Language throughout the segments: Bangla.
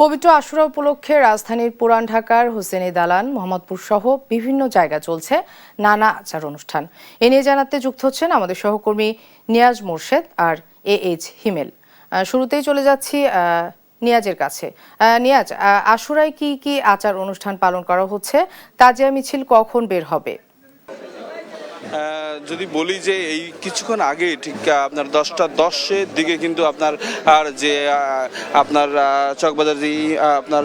পবিত্র আশুরা উপলক্ষে রাজধানীর পুরান ঢাকার হোসেনি দালান, মোহাম্মদপুর সহ বিভিন্ন জায়গায় চলছে নানা আচার অনুষ্ঠান। এ নিয়ে জানাতে যুক্ত হচ্ছেন আমাদের সহকর্মী নিয়াজ মোর্শেদ আর AH হিমেল। শুরুতেই চলে যাচ্ছি নিয়াজের কাছে। নিয়াজ, আশুরায় কি কি আচার অনুষ্ঠান পালন করা হচ্ছে? তাজিয়া মিছিল কখন বের হবে? যদি বলি যে এই কিছুক্ষণ আগে ঠিক আপনার 10:10 দিকে কিন্তু আপনার আপনার চকবাজার যে আপনার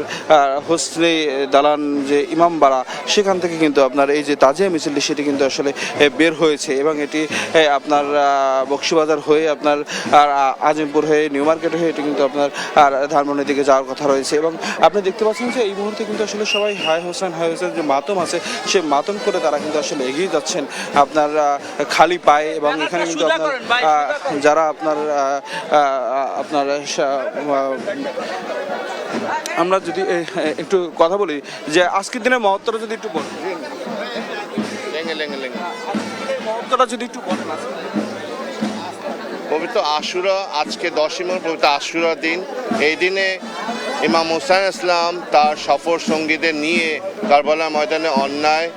হোসনি দালান যে ইমামবাড়া সেখান থেকে কিন্তু আপনার এই যে তাজিয়া মিছিলটি সেটি কিন্তু আসলে বের হয়েছে এবং এটি আপনার বকশীবাজার হয়ে আপনার আজিমপুর হয়ে নিউ মার্কেট হয়ে এটি কিন্তু আপনার ধানমন্ডির দিকে যাওয়ার কথা রয়েছে। এবং আপনি দেখতে পাচ্ছেন যে এই মুহূর্তে কিন্তু আসলে সবাই হাই হোসেন যে মাতম আছে সে মাতম করে তারা কিন্তু আসলে এগিয়ে যাচ্ছেন আপনার খালি পায়ে। এবং এখানে কিন্তু আপনার যারা আপনার আমরা যদি একটু কথা বলি যে আজকের দিনের মহত্বটা যদি একটু বলেন, মহত্বটা যদি একটু বলেন। পবিত্র আশুরা আজকে 10ই মার্চ পবিত্র আশুরা দিন। এই দিনে ইমাম হুসাইন ইসলাম তার সফর সঙ্গীদের নিয়ে কারবালার ময়দানে অন্যায়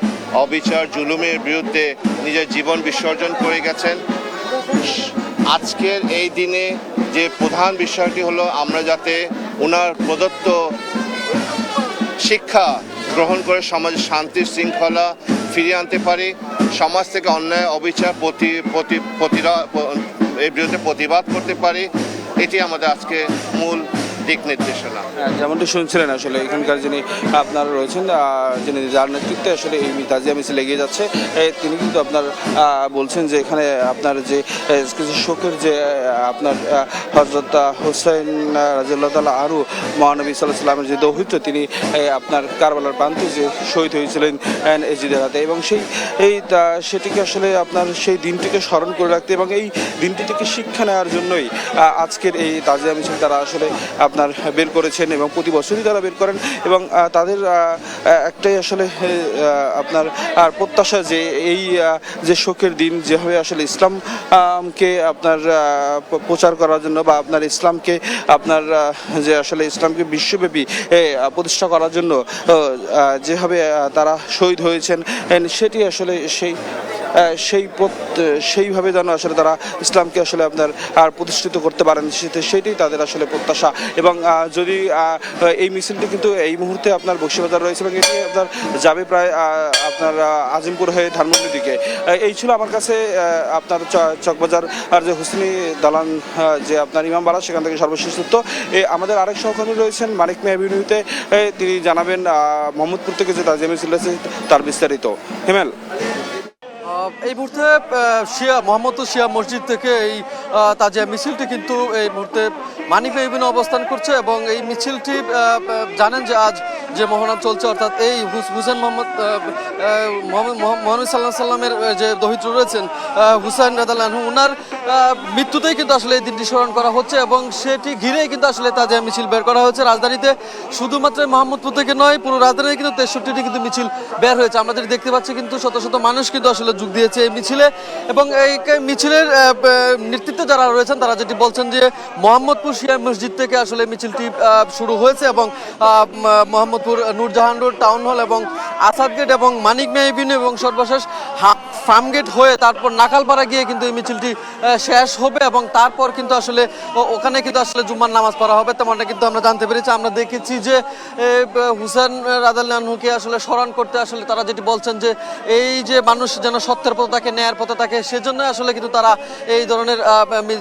অবিচার জুলুমের বিরুদ্ধে নিজের জীবন বিসর্জন করে গেছেন। আজকের এই দিনে যে প্রধান বিষয়টি হলো আমরা যাতে ওনার প্রদত্ত শিক্ষা গ্রহণ করে সমাজে শান্তি শৃঙ্খলা ফিরিয়ে আনতে পারি, সমাজ থেকে অন্যায় অবিচার এর বিরুদ্ধে প্রতিবাদ করতে পারি। এটি আমাদের আজকে মূল দিক নির্দেশনা। যেমনটি শুনছিলেন আসলে এখানকার যিনি আপনার রয়েছেন, যিনি যার নেতৃত্বে আসলে এই তাজিয়া মিছিল এগিয়ে যাচ্ছে, তিনি কিন্তু আপনার বলছেন যে এখানে আপনার যে কিছু শোকের যে আপনার হযরত হুসাইন রাদিয়াল্লাহু তাআলা আরও মহানবী সাল্লাল্লাহু আলাইহি ওয়াসাল্লামের যে দৌহিত্র তিনি আপনার কারবালার প্রান্তে যে শহীদ হয়েছিলেন এজিদের হাতে, এবং সেটিকে আসলে আপনার সেই দিনটিকে স্মরণ করে রাখতে এবং এই দিনটি থেকে শিক্ষা নেওয়ার জন্যই আজকের এই তাজিয়া মিছিল তারা আসলে আপনার বের করেছেন এবং প্রতি বছরই তারা বের করেন। এবং তাদের একটাই আসলে আপনার প্রত্যাশা যে এই যে শোকের দিন যেভাবে আসলে ইসলামকে আপনার প্রচার করার জন্য বা আপনার ইসলামকে আপনার যে আসলে ইসলামকে বিশ্বব্যাপী প্রতিষ্ঠা করার জন্য যেভাবে তারা শহীদ হয়েছেন সেটি আসলে সেইভাবে যেন আসলে তারা ইসলামকে আসলে আপনার প্রতিষ্ঠিত করতে পারেন সেইটাই তাদের আসলে প্রত্যাশা। এবং যদি এই মিছিলটি কিন্তু এই মুহূর্তে আপনার বকশীবাজার রয়েছে এবং এটি আপনার যাবে প্রায় আপনার আজিমপুর হয়ে ধানমন্ডির দিকে। এই ছিল আমার কাছে আপনার চকবাজার আর যে হোসনি দালান যে আপনার ইমামবাড়া সেখান থেকে সর্বশেষ তথ্য। আমাদের আরেক সহকর্মী রয়েছেন মানিক মিয়া এভিনিউতে, তিনি জানাবেন মোহাম্মদপুর থেকে যে তাজিয়া মিছিল আছে তার বিস্তারিত। হিমেল, এই মুহূর্তে মোহাম্মদপুর শিয়া মসজিদ থেকে এই তাজিয়া মিছিলটি কিন্তু এই মুহূর্তে মানিক এভিনিউ অবস্থান করছে এবং এই মিছিলটি জানেন যে আজ যে মহরম চলছে, অর্থাৎ এই হুসেন মোহাম্মদ সাল্লাল্লাহু আলাইহি সাল্লামের যে দৌহিত্র রয়েছেন হুসাইন রাদিয়াল্লাহু আনহু, ওনার মৃত্যুতেই কিন্তু আসলে এই দিনটি স্মরণ করা হচ্ছে এবং সেটি ঘিরেই কিন্তু আসলে তাজিয়া মিছিল বের করা হয়েছে। রাজধানীতে শুধুমাত্র মোহাম্মদপুর থেকে নয়, পুরো রাজধানীতে কিন্তু 63টি কিন্তু মিছিল বের হয়েছে। আমরা যেটি দেখতে পাচ্ছি কিন্তু শত শত মানুষ কিন্তু আসলে যোগ দিয়েছে এই মিছিলে এবং এই মিছিলের নেতৃত্বে যারা রয়েছেন তারা যেটি বলছেন যে মোহাম্মদপুর শিয়া মসজিদ থেকে আসলে মিছিলটি শুরু হয়েছে এবং Mohammadpur Nurjahan road, town hall এবং আসাদ গেট এবং মানিক মিয়া এভিনিউ এবং সর্বশেষ ফার্মগেট হয়ে তারপর নাকালপাড়া গিয়ে কিন্তু এই মিছিলটি শেষ হবে এবং তারপর কিন্তু আসলে ওখানে কিন্তু আসলে জুম্মার নামাজ পড়া হবে, তেমনটা কিন্তু আমরা জানতে পেরেছি। আমরা দেখেছি যে হুসেন রাদিয়াল্লাহু আনহুকে আসলে স্মরণ করতে আসলে তারা যেটি বলছেন যে এই যে মানুষ যেন সত্যের পথে থাকে, ন্যায়ের পথে থাকে, সেজন্য আসলে কিন্তু তারা এই ধরনের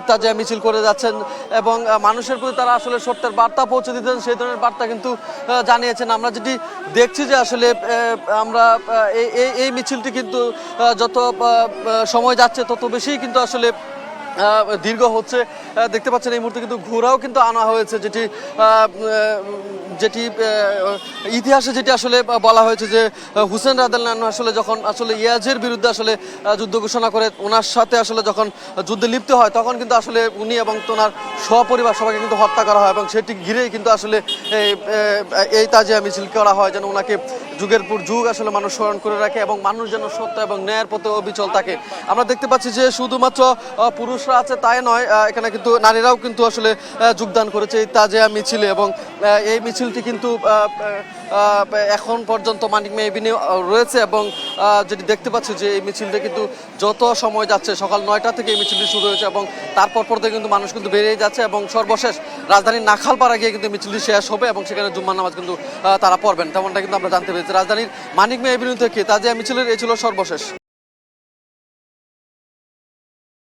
তাজিয়া মিছিল করে যাচ্ছেন এবং মানুষের প্রতি তারা আসলে সত্যের বার্তা পৌঁছে দিতেন, সেই ধরনের বার্তা কিন্তু জানিয়েছেন। আমরা যেটি দেখছি যে আসলে আমরা এই মিছিলটি কিন্তু যত সময় যাচ্ছে তত বেশি কিন্তু আসলে দীর্ঘ হচ্ছে। দেখতে পাচ্ছেন এই মুহূর্তে কিন্তু ঘোড়াও কিন্তু আনা হয়েছে, যেটি ইতিহাসে যেটি আসলে বলা হয়েছে যে হুসেন রাদিয়াল্লাহু আনহু আসলে যখন আসলে ইয়াজের বিরুদ্ধে আসলে যুদ্ধ ঘোষণা করে ওনার সাথে আসলে যখন যুদ্ধে লিপ্ত হয় তখন কিন্তু আসলে উনি এবং ওনার সপরিবার সবাইকে কিন্তু হত্যা করা হয় এবং সেটি ঘিরেই কিন্তু আসলে এই তাজিয়া মিছিল করা হয় যেন ওনাকে যুগের পর যুগ আসলে মানুষ স্মরণ করে রাখে এবং মানুষ যেন সত্য এবং ন্যায়ের পথে অবিচল থাকে। আমরা দেখতে পাচ্ছি যে শুধুমাত্র পুরুষ পুরুষরা আছে তাই নয়, এখানে কিন্তু নারীরাও কিন্তু আসলে যোগদান করেছে এই তাজিয়া মিছিলে। এবং এই মিছিলটি কিন্তু এখন পর্যন্ত মানিক মেয়ে এভিনিউ রয়েছে। এবং যেটি দেখতে পাচ্ছি যে এই মিছিলটা কিন্তু যত সময় যাচ্ছে, সকাল 9টা থেকে এই মিছিলটি শুরু হয়েছে এবং তারপর থেকে কিন্তু মানুষ কিন্তু বেরিয়ে যাচ্ছে এবং সর্বশেষ রাজধানীর নাখালপাড়া গিয়ে কিন্তু মিছিলটি শেষ হবে এবং সেখানে জুম্মার নামাজ কিন্তু তারা পড়বেন, তেমনটা কিন্তু আমরা জানতে পেরেছি। রাজধানীর মানিক মেয়ে এভিনিউ থেকে তাজিয়া মিছিলের এই ছিল সর্বশেষ।